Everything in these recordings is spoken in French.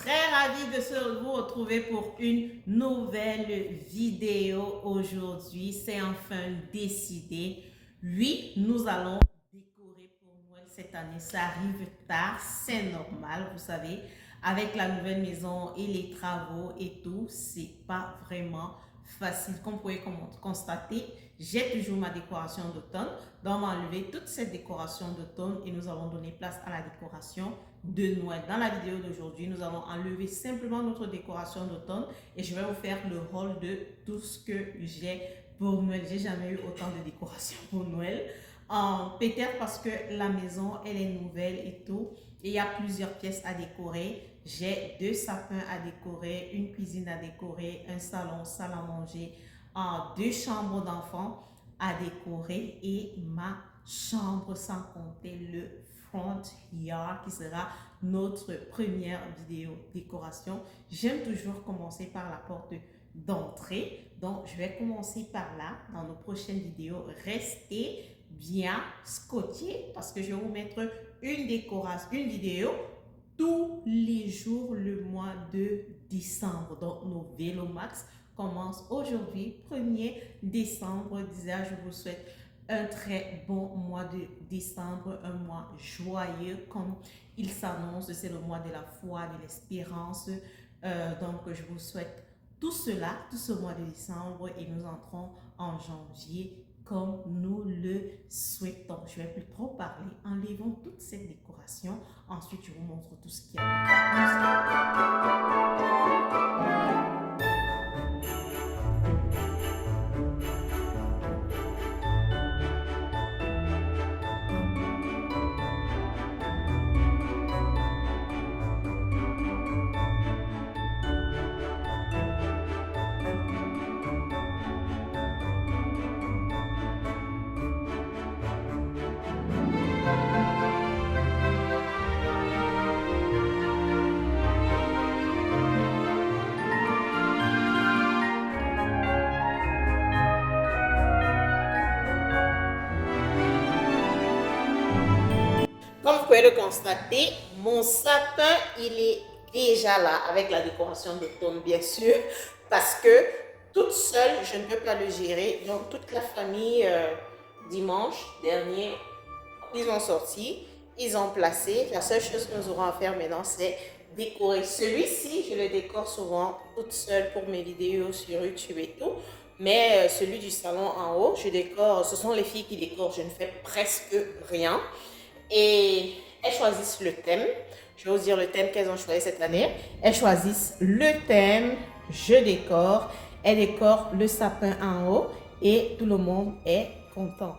très ravie de vous retrouver pour une nouvelle vidéo aujourd'hui. C'est enfin décidé. Oui, nous allons décorer pour Noël cette année. Ça arrive tard, c'est normal, vous savez. Avec la nouvelle maison et les travaux et tout, c'est pas vraiment facile. Comme vous pouvez constater, j'ai toujours ma décoration d'automne. Donc, on va enlever toute cette décoration d'automne et nous allons donner place à la décoration de Noël. Dans la vidéo d'aujourd'hui, nous allons enlever simplement notre décoration d'automne et je vais vous faire le haul de tout ce que j'ai pour Noël. J'ai jamais eu autant de décoration pour Noël. Peut-être parce que la maison, elle est nouvelle et tout. Et il y a plusieurs pièces à décorer. J'ai 2 sapins à décorer, une cuisine à décorer, un salon, salle à manger, 2 chambres d'enfants à décorer et ma chambre, sans compter le front yard qui sera notre première vidéo décoration. J'aime toujours commencer par la porte d'entrée, donc je vais commencer par là. Dans nos prochaines vidéos, restez bien scotchés parce que je vais vous mettre une décoration, une vidéo tous les jours le mois de décembre. Donc nos Vélomax commencent aujourd'hui, 1er décembre. Déjà, je vous souhaite un très bon mois de décembre, un mois joyeux comme il s'annonce. C'est le mois de la foi, de l'espérance. Donc, je vous souhaite tout cela, tout ce mois de décembre et nous entrons en janvier comme nous le souhaitons. Je ne vais plus trop parler. Enlevons toute cette décoration. Ensuite, je vous montre tout ce qu'il y a. Comme vous pouvez le constater, mon sapin, il est déjà là avec la décoration d'automne, bien sûr, parce que toute seule, je ne peux pas le gérer. Donc, toute la famille, dimanche dernier, ils ont sorti, ils ont placé. La seule chose que nous aurons à faire maintenant, c'est décorer. Celui-ci, je le décore souvent toute seule pour mes vidéos sur YouTube et tout. Mais celui du salon en haut, je décore, ce sont les filles qui décorent, je ne fais presque rien. Et elles choisissent le thème. Je vais vous dire le thème qu'elles ont choisi cette année. Elles choisissent le thème, je décore. Elles décorent le sapin en haut et tout le monde est content.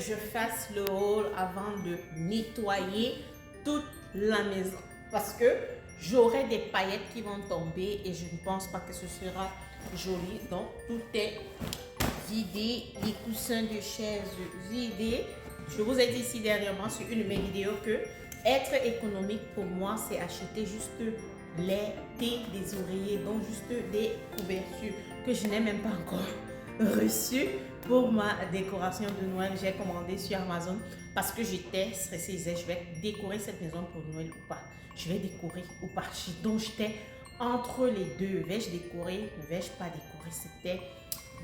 Je fasse le haul avant de nettoyer toute la maison parce que j'aurai des paillettes qui vont tomber et je ne pense pas que ce sera joli. Donc tout est vidé, les coussins de chaise vidés. Je vous ai dit ici dernièrement sur une de mes vidéos que être économique pour moi, c'est acheter juste les thés des oreillers, donc juste des couvertures que je n'ai même pas encore reçues pour ma décoration de Noël. J'ai commandé sur Amazon parce que j'étais stressée. Je vais décorer cette maison pour Noël ou pas? Je vais décorer ou pas? Donc j'étais entre les deux. Vais-je décorer? Ne vais-je pas décorer? C'était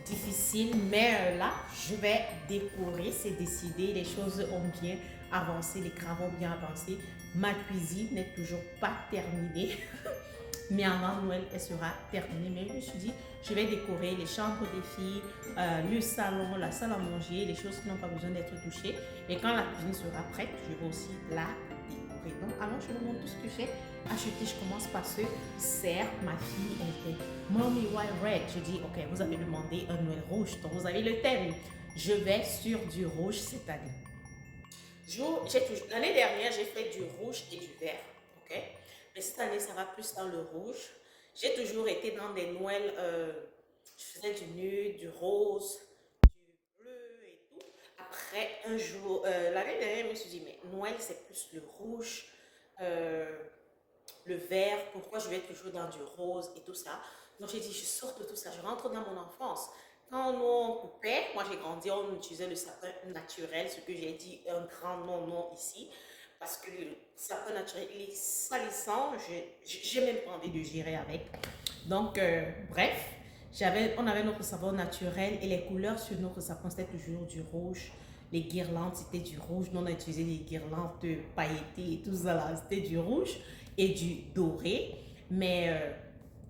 difficile, mais là, je vais décorer. C'est décidé. Les choses ont bien avancé. Les travaux ont bien avancé. Ma cuisine n'est toujours pas terminée. Mais avant Noël, elle sera terminée. Mais je me suis dit, je vais décorer les chambres des filles, le salon, la salle à manger, les choses qui n'ont pas besoin d'être touchées. Et quand la cuisine sera prête, je vais aussi la décorer. Donc, alors, je vous montre tout ce que j'ai acheter, je commence par ce cerf. Ma fille, elle était Mommy, why red? Je dis, ok, vous avez demandé un Noël rouge, donc vous avez le thème. Je vais sur du rouge cette année. L'année dernière, j'ai fait du rouge et du vert, ok? Mais cette année, ça va plus dans le rouge. J'ai toujours été dans des Noëls, je faisais du nude, du rose, du bleu et tout. Après, un jour, l'année dernière, je me suis dit, mais Noël, c'est plus le rouge, euh, le vert, pourquoi je vais être toujours dans du rose et tout ça. Donc j'ai dit, je sors de tout ça, je rentre dans mon enfance. Quand nous on coupait, moi j'ai grandi, on utilisait le sapin naturel, ce que j'ai dit, un grand non ici, parce que le sapin naturel, il est salissant, j'ai même pas envie de gérer avec. Donc, bref, on avait notre savon naturel et les couleurs sur notre sapin, c'était toujours du rouge. Les guirlandes, c'était du rouge. Nous, on a utilisé des guirlandes pailletées et tout ça là, c'était du rouge et du doré. Mais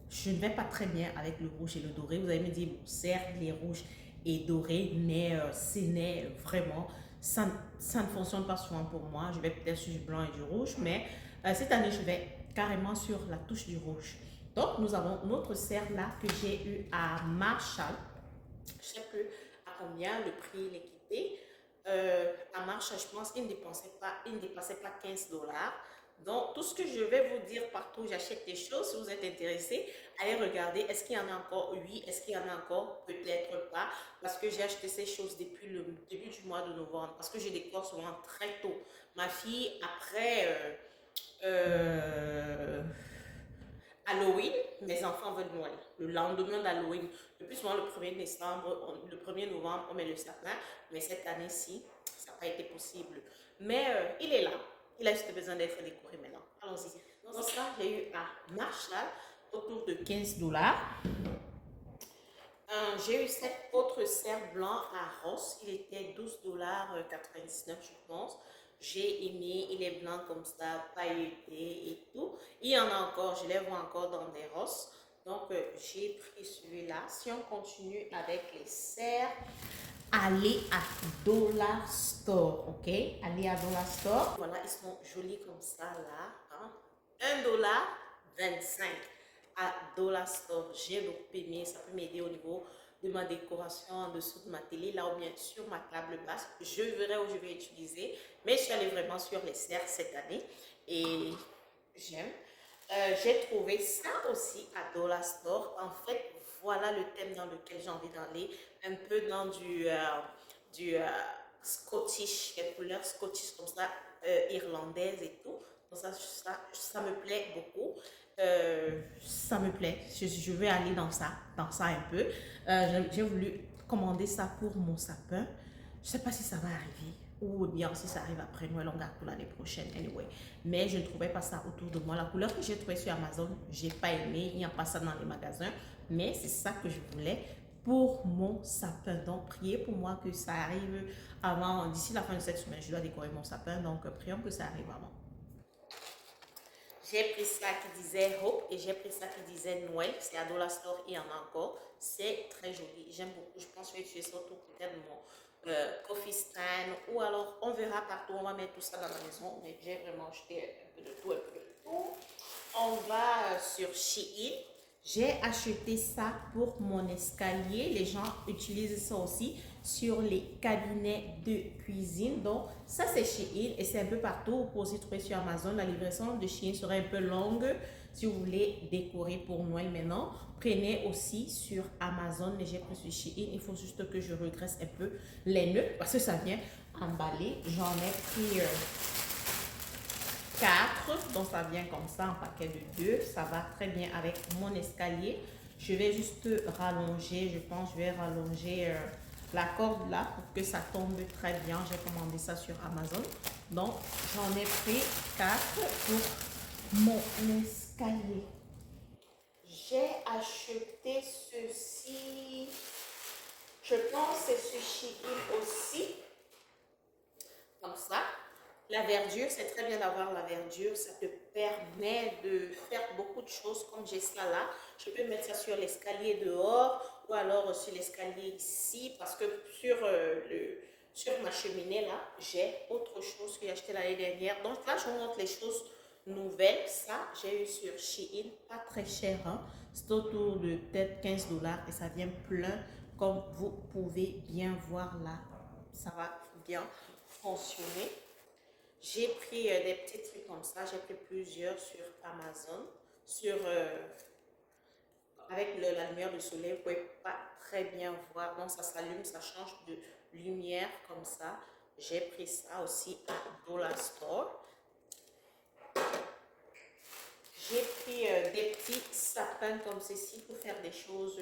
je ne vais pas très bien avec le rouge et le doré. Vous allez me dire, bon, certes, les rouges et doré, mais ce n'est vraiment, ça ne fonctionne pas souvent pour moi. Je vais peut-être sur du blanc et du rouge, mais cette année, je vais carrément sur la touche du rouge. Donc, nous avons notre cerf là que j'ai eu à Marshall. Je ne sais plus à combien le prix l'équité. À Marshall, je pense qu'il ne dépassait pas 15 $. Donc, tout ce que je vais vous dire partout, j'achète des choses. Si vous êtes intéressé, allez regarder. Est-ce qu'il y en a encore? Oui. Est-ce qu'il y en a encore? Peut-être pas. Parce que j'ai acheté ces choses depuis le début du mois de novembre. Parce que je décore souvent très tôt. Ma fille, après Halloween, mes enfants veulent Noël. Le lendemain d'Halloween, le plus souvent le 1er décembre, le 1er novembre, on met le sapin. Mais cette année-ci, ça n'a pas été possible. Mais il est là. Il a juste besoin d'être décoré maintenant. Allons-y. Donc ça, j'ai eu à Marshall autour de 15 $. J'ai eu cet autre cerf blanc à Ross. Il était 12,99 $, je pense. J'ai aimé, il est blanc comme ça, pailleté et tout. Il y en a encore, je les vois encore dans des Ross. Donc, j'ai pris celui-là. Si on continue avec les cerfs, allez à Dollar Store, ok? Allez à Dollar Store. Voilà, ils sont jolis comme ça, là. Hein? 1,25 $ à Dollar Store. J'ai beaucoup aimé, ça peut m'aider au niveau de ma décoration en dessous de ma télé, là ou bien sur ma table basse. Je verrai où je vais utiliser, mais je suis allée vraiment sur les cerfs cette année et j'aime. J'ai trouvé ça aussi à Dollar Store. En fait, voilà le thème dans lequel j'ai envie d'aller, un peu dans du Scottish, les couleurs Scottish comme ça, irlandaise et tout. Donc ça me plaît beaucoup. Ça me plaît. Je vais aller dans ça un peu. J'ai voulu commander ça pour mon sapin. Je ne sais pas si ça va arriver ou bien si ça arrive après Noël, on garde pour l'année prochaine. Anyway, mais je ne trouvais pas ça autour de moi. La couleur que j'ai trouvée sur Amazon, j'ai pas aimé. Il n'y a pas ça dans les magasins, mais c'est ça que je voulais pour mon sapin. Donc, priez pour moi que ça arrive avant, d'ici la fin de cette semaine. Je dois décorer mon sapin, donc prions que ça arrive avant. J'ai pris ça qui disait Hope et j'ai pris ça qui disait Noël. C'est à Dollar Store, il y en a encore. C'est très joli. J'aime beaucoup. Je pense que je vais utiliser ça autour peut-être de mon coffee stand ou alors on verra partout. On va mettre tout ça dans la maison. Mais j'ai vraiment acheté un peu de tout, un peu de tout. On va sur Shein. J'ai acheté ça pour mon escalier. Les gens utilisent ça aussi sur les cabinets de cuisine. Donc, ça, c'est Shein et c'est un peu partout. Vous pouvez aussi trouver sur Amazon. La livraison de Shein serait un peu longue si vous voulez décorer pour Noël maintenant. Prenez aussi sur Amazon, mais j'ai pris sur Shein. Il faut juste que je regresse un peu les nœuds parce que ça vient emballé. J'en ai pris 4, donc ça vient comme ça en paquet de 2. Ça va très bien avec mon escalier. Je vais juste rallonger, je pense, je vais rallonger la corde là pour que ça tombe très bien. J'ai commandé ça sur Amazon. Donc, j'en ai pris 4 pour mon escalier. J'ai acheté ceci. Je pense que c'est sur Shein aussi. Comme ça. La verdure, c'est très bien d'avoir la verdure. Ça te permet de faire beaucoup de choses comme j'ai ça là. Je peux mettre ça sur l'escalier dehors ou alors sur l'escalier ici parce que sur ma cheminée là, j'ai autre chose que j'ai acheté l'année dernière. Donc là, je vous montre les choses nouvelle. Ça, j'ai eu sur Shein, pas très cher, hein. C'est autour de peut-être 15 $ et ça vient plein, comme vous pouvez bien voir là. Ça va bien fonctionner. J'ai pris des petits trucs comme ça. J'ai pris plusieurs sur Amazon. Avec la lumière du soleil, vous ne pouvez pas très bien voir. Donc ça s'allume, ça change de lumière comme ça. J'ai pris ça aussi à Dollar Store. J'ai pris des petits sapins comme ceci pour faire des choses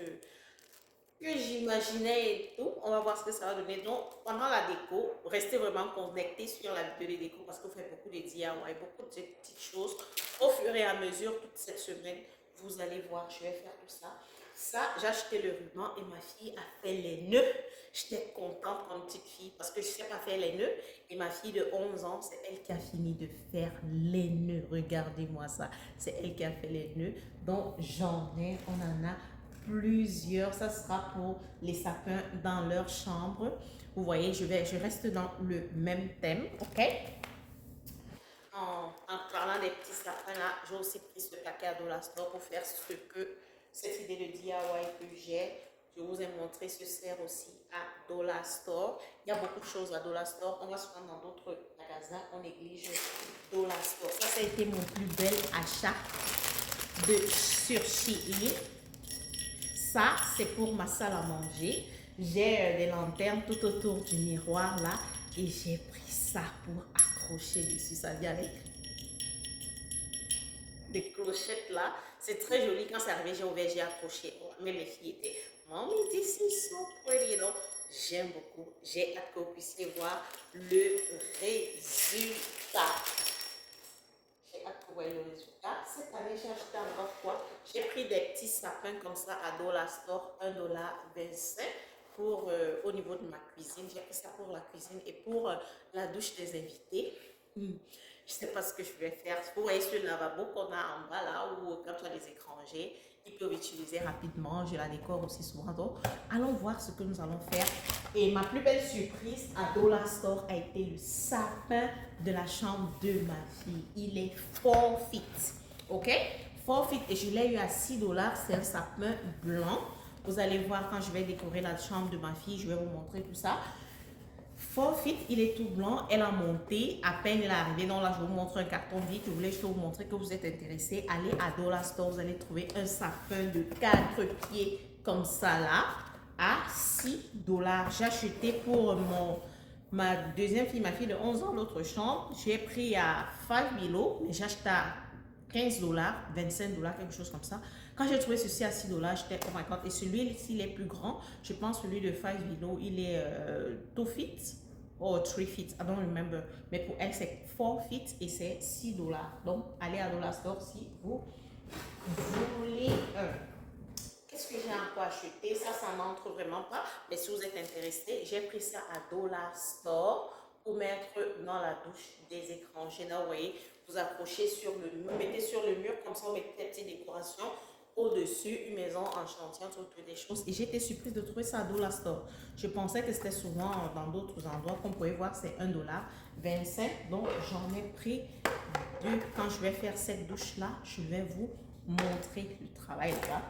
que j'imaginais et tout. On va voir ce que ça va donner. Donc, pendant la déco, restez vraiment connectés sur la vidéo de déco parce que vous faites beaucoup de DIY, beaucoup de petites choses. Au fur et à mesure, toute cette semaine, vous allez voir, je vais faire tout ça. Ça, j'ai acheté le ruban et ma fille a fait les nœuds. J'étais contente comme petite fille parce que je ne sais pas faire les nœuds. Et ma fille de 11 ans, c'est elle qui a fini de faire les nœuds. Regardez-moi ça. C'est elle qui a fait les nœuds. Donc, j'en ai, on en a plusieurs. Ça sera pour les sapins dans leur chambre. Vous voyez, je reste dans le même thème, ok? En parlant des petits sapins là, j'ai aussi pris ce paquet à Dollar Store pour faire ce que cette idée de DIY que j'ai. Je vous ai montré ce sert aussi à Dollar Store. Il y a beaucoup de choses à Dollar Store. On va se rendre dans d'autres magasins. On néglige Dollar Store. Ça a été mon plus bel achat sur Shein. Ça, c'est pour ma salle à manger. J'ai des lanternes tout autour du miroir là. Et j'ai pris ça pour accrocher dessus. Ça vient avec des clochettes là. C'est très joli. Quand c'est arrivé, j'ai ouvert, j'ai accroché. Mais mes filles étaient, Mommy, this is so pretty. Donc, j'aime beaucoup. J'ai hâte que vous puissiez voir le résultat. J'ai hâte que vous voyez le résultat. Cette année, j'ai acheté encore quoi? J'ai pris des petits sapins comme ça à Dollar Store, 1,25 $ pour au niveau de ma cuisine. J'ai pris ça pour la cuisine et pour la douche des invités. Je ne sais pas ce que je vais faire. Vous voyez ce lavabo qu'on a en bas là, où quand tu as des étrangers, ils peuvent utiliser rapidement. Je la décore aussi souvent. Donc, allons voir ce que nous allons faire. Et ma plus belle surprise à Dollar Store a été le sapin de la chambre de ma fille. Il est 4 feet. Ok? 4 feet. Et je l'ai eu à 6 $. C'est un sapin blanc. Vous allez voir quand je vais décorer la chambre de ma fille. Je vais vous montrer tout ça. 4 feet, il est tout blanc. Elle a monté. À peine elle est arrivée. Donc là, je vous montre un carton vide. Je voulais juste vous montrer que vous êtes intéressé. Allez à Dollar Store. Vous allez trouver un sapin de 4 pieds comme ça là à 6 $. J'ai acheté pour ma deuxième fille, ma fille de 11 ans, l'autre chambre. J'ai pris à 5 $, mais j'ai acheté à 15 $, 25 $, quelque chose comme ça. Quand j'ai trouvé ceci à 6 $, j'étais oh my god. Et celui-ci, il est plus grand. Je pense celui de 5 $, il est 2 feet ou 3 feet. I don't remember. Mais pour elle, c'est 4 feet et c'est 6 $. Donc, allez à Dollar Store si vous voulez un. Qu'est-ce que j'ai encore acheté? Ça n'entre vraiment pas. Mais si vous êtes intéressé, j'ai pris ça à Dollar Store pour mettre dans la douche des étrangers. Là, vous voyez, vous accrochez sur le mur, mettez sur le mur, comme ça, vous mettez des petites décorations au-dessus, une maison en chantier, entre des choses. Et j'étais surprise de trouver ça à Dollar Store. Je pensais que c'était souvent dans d'autres endroits. Comme vous pouvez voir, c'est 1,25 $. Donc, j'en ai pris deux. Quand je vais faire cette douche-là, je vais vous montrer le travail là.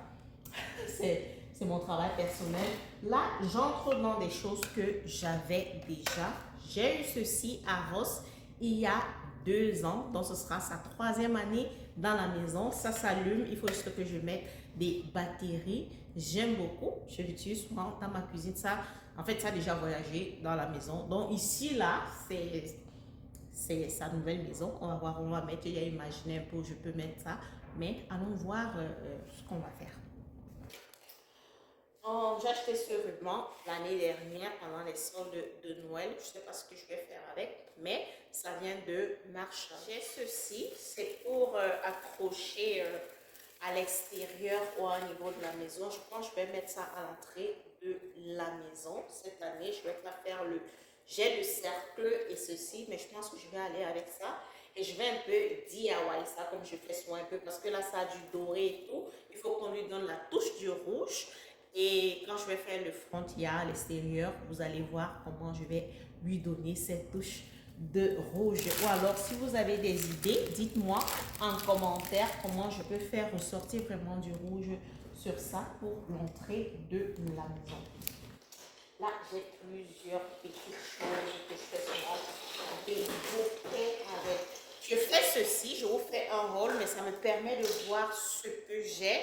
C'est mon travail personnel. Là, j'entre dans des choses que j'avais déjà. J'ai eu ceci à Ross il y a 2 ans. Donc, ce sera sa 3e année dans la maison. Ça s'allume. Il faut juste que je mette des batteries. J'aime beaucoup. Je l'utilise souvent dans ma cuisine. Ça, en fait, ça a déjà voyagé dans la maison. Donc, ici, là, c'est sa nouvelle maison. On va voir, on va mettre. Il y a imaginé un peu où je peux mettre ça. Mais allons voir ce qu'on va faire. J'ai acheté ce ruban l'année dernière pendant les soldes de Noël. Je ne sais pas ce que je vais faire avec, mais ça vient de Marshall. J'ai ceci, c'est pour accrocher à l'extérieur ou au niveau de la maison. Je pense que je vais mettre ça à l'entrée de la maison. Cette année, je vais pas faire j'ai le cercle et ceci, mais je pense que je vais aller avec ça. Et je vais un peu DIY ça comme je fais souvent un peu parce que là, ça a du doré et tout. Il faut qu'on lui donne la touche du rouge. Et quand je vais faire le frontière à l'extérieur, vous allez voir comment je vais lui donner cette touche de rouge. Ou alors, si vous avez des idées, dites-moi en commentaire comment je peux faire ressortir vraiment du rouge sur ça pour l'entrée de la maison. Là, j'ai plusieurs petites choses que je fais souvent. Des bouquets avec. Je fais ceci, je vous fais un haul, mais ça me permet de voir ce que j'ai.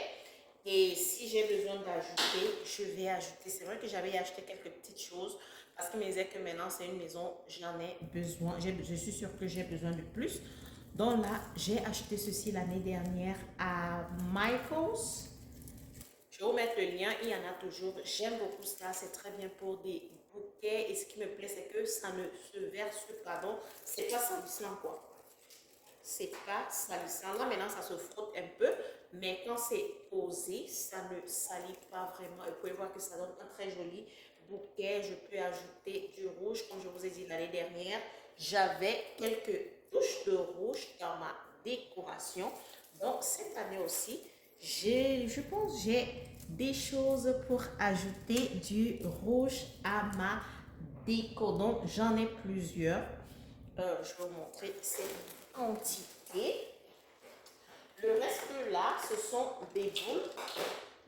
Et si j'ai besoin d'ajouter, je vais ajouter. C'est vrai que j'avais acheté quelques petites choses parce que me disait que maintenant c'est une maison, j'en ai besoin. Je suis sûre que j'ai besoin de plus. Donc là, j'ai acheté ceci l'année dernière à Michael's. Je vais vous mettre le lien, il y en a toujours. J'aime beaucoup ça, c'est très bien pour des bouquets. Et ce qui me plaît, c'est que ça ne se verse pas. Donc, c'est pas salissant quoi. C'est pas salissant. Là, maintenant, ça se frotte un peu. Mais quand c'est posé, ça ne salit pas vraiment. Vous pouvez voir que ça donne un très joli bouquet. Je peux ajouter du rouge. Comme je vous ai dit l'année dernière, j'avais quelques touches de rouge dans ma décoration. Donc, cette année aussi, je pense que j'ai des choses pour ajouter du rouge à ma déco. Donc, j'en ai plusieurs. Je vais vous montrer ces quantités. Le reste là, ce sont des boules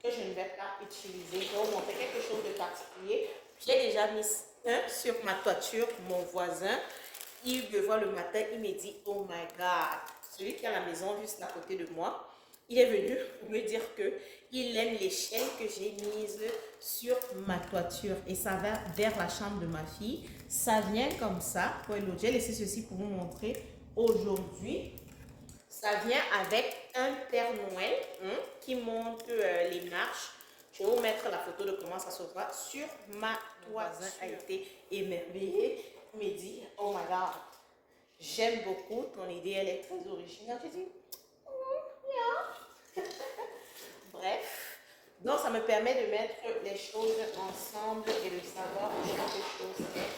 que je ne vais pas utiliser. Je vais vous montrer quelque chose de particulier. J'ai déjà mis un sur ma toiture. Mon voisin, il me voit le matin, il me dit « Oh my God !» Celui qui a la maison juste à côté de moi, il est venu pour me dire que il aime les chaînes que j'ai mises sur ma toiture. Et ça va vers la chambre de ma fille. Ça vient comme ça. J'ai laissé ceci pour vous montrer aujourd'hui. Ça vient avec un Père Noël qui monte les marches. Je vais vous mettre la photo de comment ça se voit sur ma toiture. Mon voisin a été émerveillé. Il me dit « Oh my God, j'aime beaucoup ton idée, elle est très originale. » J'ai dit bref, donc ça me permet de mettre les choses ensemble et de savoir où chaque chose est.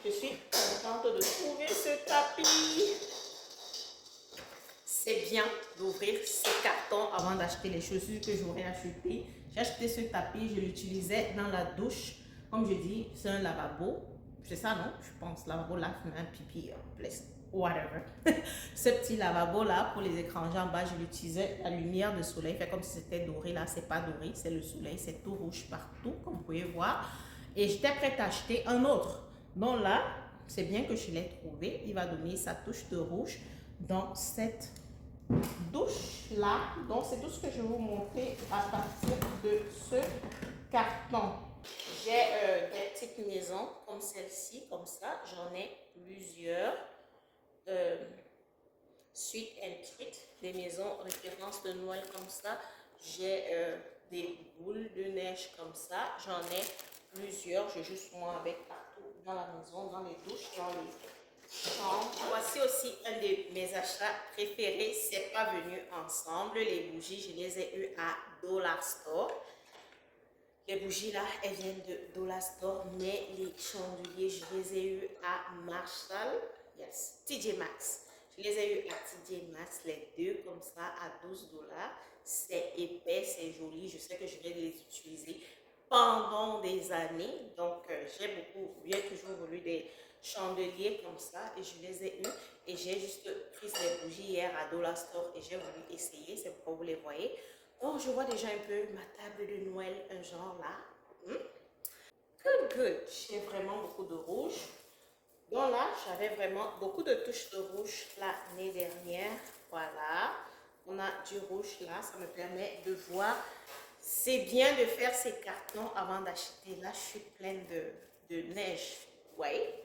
Je suis contente de trouver ce tapis. C'est bien d'ouvrir ces cartons avant d'acheter les chaussures que j'aurais achetées. J'ai acheté ce tapis, je l'utilisais dans la douche. Comme je dis, c'est un lavabo. C'est ça, non? Je pense, lavabo là, un pipi, place, whatever. Ce petit lavabo là, pour les écrans en bas, je l'utilisais la lumière de soleil. Fait comme si c'était doré. Là, c'est pas doré, c'est le soleil. C'est tout rouge partout, comme vous pouvez voir. Et j'étais prête à acheter un autre. Donc là, c'est bien que je l'ai trouvé. Il va donner sa touche de rouge dans cette douche là. Donc c'est tout ce que je vais vous montrer à partir de ce carton. J'ai des petites maisons comme celle-ci, comme ça. J'en ai plusieurs. Sweet and treat, des maisons référence de Noël comme ça. J'ai des boules de neige comme ça. J'en ai plusieurs. Je joue souvent avec partout dans la maison, dans les douches, dans les chambres. Voici aussi un de mes achats préférés. C'est pas venu ensemble. Les bougies, je les ai eues à Dollar Store. Les bougies là, elles viennent de Dollar Store, mais les chandeliers, je les ai eues à Marshall. Yes, TJ Maxx. Je les ai eues à TJ Maxx, les deux comme ça, à 12 $. C'est épais, c'est joli. Je sais que je vais les utiliser pendant des années. Donc, j'ai toujours voulu des chandeliers comme ça et je les ai eus. Et j'ai juste pris ces bougies hier à Dollar Store et j'ai voulu essayer. C'est pourquoi vous les voyez. Oh, je vois déjà un peu ma table de Noël, un genre là. Good. J'ai vraiment beaucoup de rouge. Donc là, j'avais vraiment beaucoup de touches de rouge l'année dernière. Voilà. On a du rouge là. Ça me permet de voir. C'est bien de faire ces cartons avant d'acheter. Là, je suis pleine de neige. Ouais.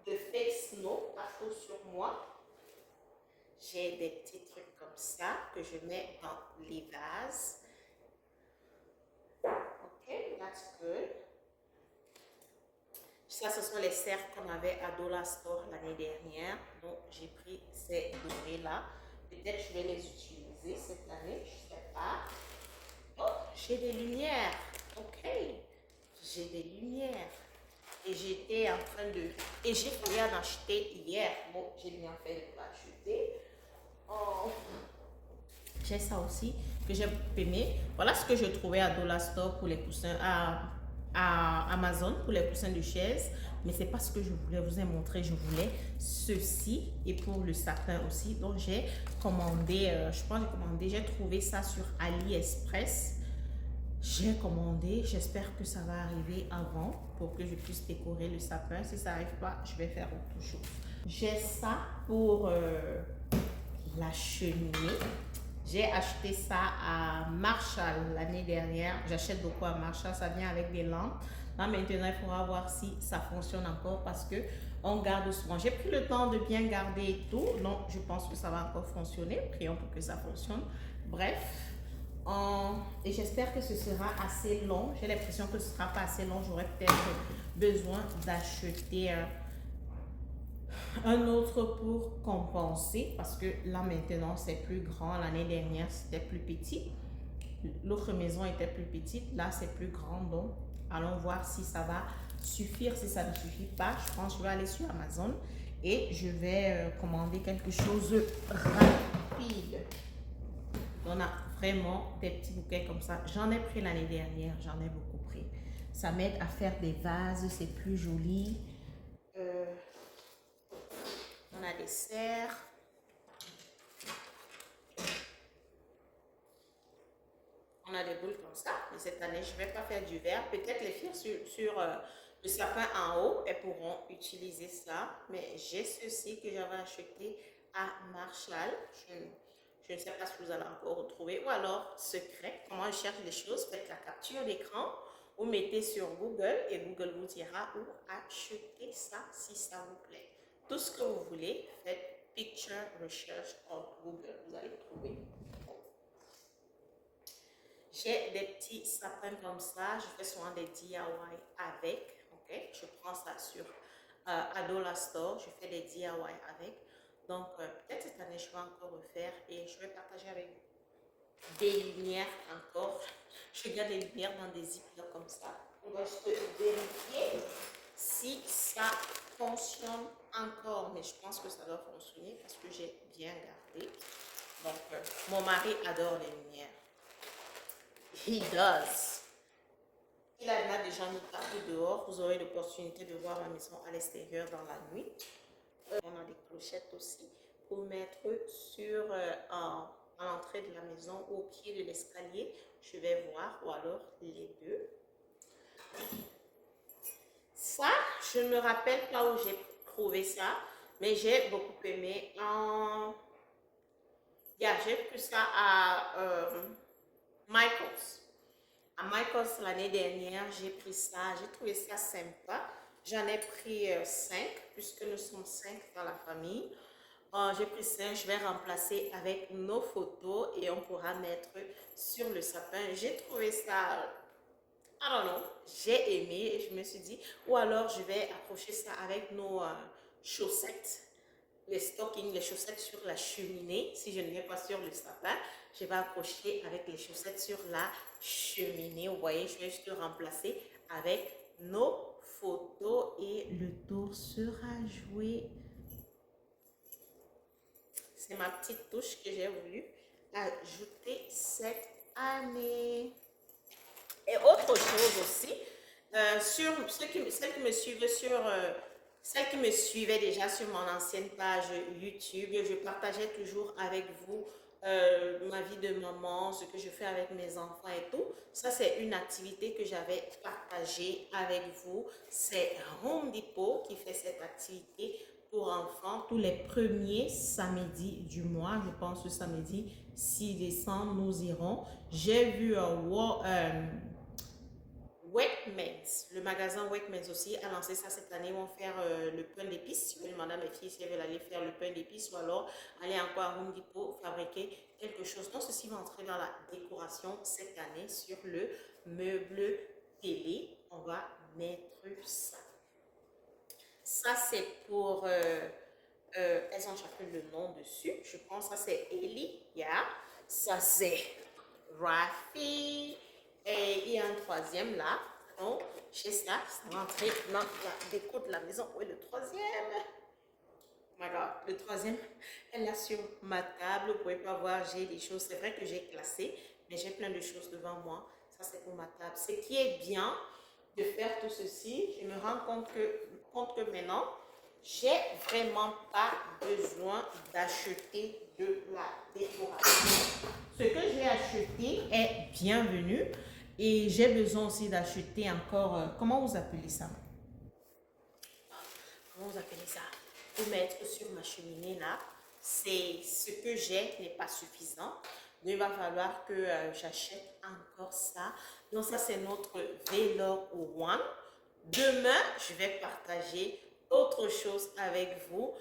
De fake snow à chaud sur moi. J'ai des petits trucs comme ça que je mets dans les vases. Ok, that's good. Ça, ce sont les cercles qu'on avait à Dollar Store l'année dernière. Donc, j'ai pris ces dorés-là. Peut-être je vais les utiliser cette année, je ne sais pas. Oh, j'ai des lumières. Ok, j'ai des lumières. Et j'étais en train de... Et j'ai voulu en acheter hier. Bon, j'ai bien fait de l'acheter. Oh. J'ai ça aussi que j'ai aimé. Voilà ce que je trouvais à Dollar Store pour les coussins. À à Amazon pour les coussins de chaise, mais c'est pas ce que je voulais vous ai montré. Je voulais ceci et pour le sapin aussi. Donc j'ai commandé, je pense que j'ai commandé, j'ai trouvé ça sur AliExpress. J'ai commandé, j'espère que ça va arriver avant pour que je puisse décorer le sapin. Si ça n'arrive pas, je vais faire autre chose. J'ai ça pour la cheminée. J'ai acheté ça à Marshall l'année dernière. J'achète beaucoup à Marshall, ça vient avec des lampes. Là maintenant, il faudra voir si ça fonctionne encore parce que on garde souvent. J'ai pris le temps de bien garder et tout. Donc, je pense que ça va encore fonctionner. Prions pour que ça fonctionne. Bref. Et j'espère que ce sera assez long. J'ai l'impression que ce ne sera pas assez long. J'aurais peut-être besoin d'acheter un autre pour compenser parce que là maintenant c'est plus grand. L'année dernière c'était plus petit. L'autre maison était plus petite. Là c'est plus grand. Donc allons voir si ça va suffire. Si ça ne suffit pas, je pense que je vais aller sur Amazon et je vais commander quelque chose rapide. On a vraiment des petits bouquets comme ça. J'en ai pris l'année dernière, j'en ai beaucoup pris. Ça m'aide à faire des vases, c'est plus joli. On a des serres. On a des boules comme ça. Mais cette année, je ne vais pas faire du verre. Peut-être les filles sur le sapin en haut, elles pourront utiliser ça. Mais j'ai ceci que j'avais acheté à Marshall. Je ne sais pas si vous allez encore retrouver. Ou alors, secret, comment je cherche les choses. Faites la capture d'écran. Vous mettez sur Google et Google vous dira où acheter ça si ça vous plaît. Tout ce que vous voulez, faites Picture Research on Google. Vous allez trouver. J'ai des petits sapins comme ça. Je fais souvent des DIY avec. Ok, je prends ça sur Adola Store. Je fais des DIY avec. Donc, peut-être cette année, je vais encore refaire et je vais partager avec vous des lumières encore. Je garde les lumières dans des ziplocs comme ça. On va juste vérifier si ça fonctionne encore. Mais je pense que ça doit fonctionner parce que j'ai bien gardé. Donc, mon mari adore les lumières. He does. Il en a déjà mis partout dehors. Vous aurez l'opportunité de voir la maison à l'extérieur dans la nuit. On a des clochettes aussi pour mettre sur à l'entrée de la maison ou au pied de l'escalier. Je vais voir, ou alors les deux. Ça, je ne me rappelle pas où j'ai trouvé ça, mais j'ai beaucoup aimé. J'ai pris ça à Michael's. À Michael's l'année dernière, j'ai pris ça, j'ai trouvé ça sympa. J'en ai pris 5, puisque nous sommes 5 dans la famille. J'ai pris 5, je vais remplacer avec nos photos et on pourra mettre sur le sapin. J'ai trouvé ça, I don't know, j'ai aimé et je me suis dit, ou alors je vais accrocher ça avec nos chaussettes. Les stockings, les chaussettes sur la cheminée. Si je ne mets pas sur le sapin, je vais accrocher avec les chaussettes sur la cheminée. Vous voyez, je vais juste remplacer avec nos photos et le tour sera joué. C'est ma petite touche que j'ai voulu ajouter cette année. Et autre chose aussi, sur celles qui me suivent sur... celles qui me suivaient déjà sur mon ancienne page YouTube, je partageais toujours avec vous ma vie de maman, ce que je fais avec mes enfants et tout. Ça, c'est une activité que j'avais partagée avec vous. C'est Home Depot qui fait cette activité pour enfants tous les premiers samedis du mois. Je pense que samedi 6 décembre, nous irons. J'ai vu Wegmans, le magasin Wegmans aussi a lancé ça cette année. Ils vont faire le pain d'épices. Je vais demander à mes filles si elles veulent aller faire le pain d'épices ou alors aller encore à Home Depot fabriquer quelque chose. Donc, ceci va entrer dans la décoration cette année sur le meuble télé. On va mettre ça. Ça, c'est pour... elles ont chacun le nom dessus. Je pense que ça, c'est Ellie. Yeah. Ça, c'est Rafi. Et il y a un troisième là. Donc, j'ai ça. Ça va entrer dans la déco de la maison. Oui, le troisième. Oh my God. Le troisième, elle est sur ma table. Vous pouvez pas voir, j'ai des choses. C'est vrai que j'ai classé, mais j'ai plein de choses devant moi. Ça, c'est pour ma table. Ce qui est bien, de faire tout ceci, je me rends compte que maintenant, j'ai vraiment pas besoin d'acheter de la décoration. Ce que j'ai acheté est bienvenu et j'ai besoin aussi d'acheter encore, comment vous appelez ça? Comment vous appelez ça? Pour mettre sur ma cheminée là, c'est ce que j'ai n'est pas suffisant. Donc il va falloir que j'achète encore ça. Donc ça c'est notre Velour One. Demain, je vais partager autre chose avec vous.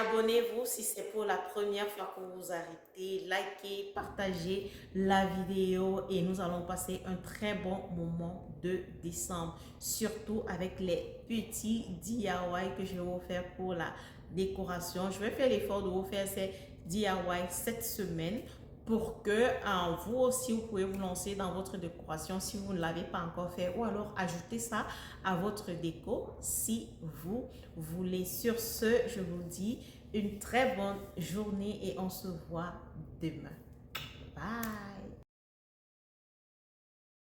Abonnez-vous si c'est pour la première fois que vous arrêtez. Likez, partagez la vidéo et nous allons passer un très bon moment de décembre. Surtout avec les petits DIY que je vais vous faire pour la décoration. Je vais faire l'effort de vous faire ces DIY cette semaine pour que vous aussi, vous pouvez vous lancer dans votre décoration si vous ne l'avez pas encore fait ou alors ajouter ça à votre déco si vous voulez. Sur ce, je vous dis une très bonne journée et on se voit demain. Bye!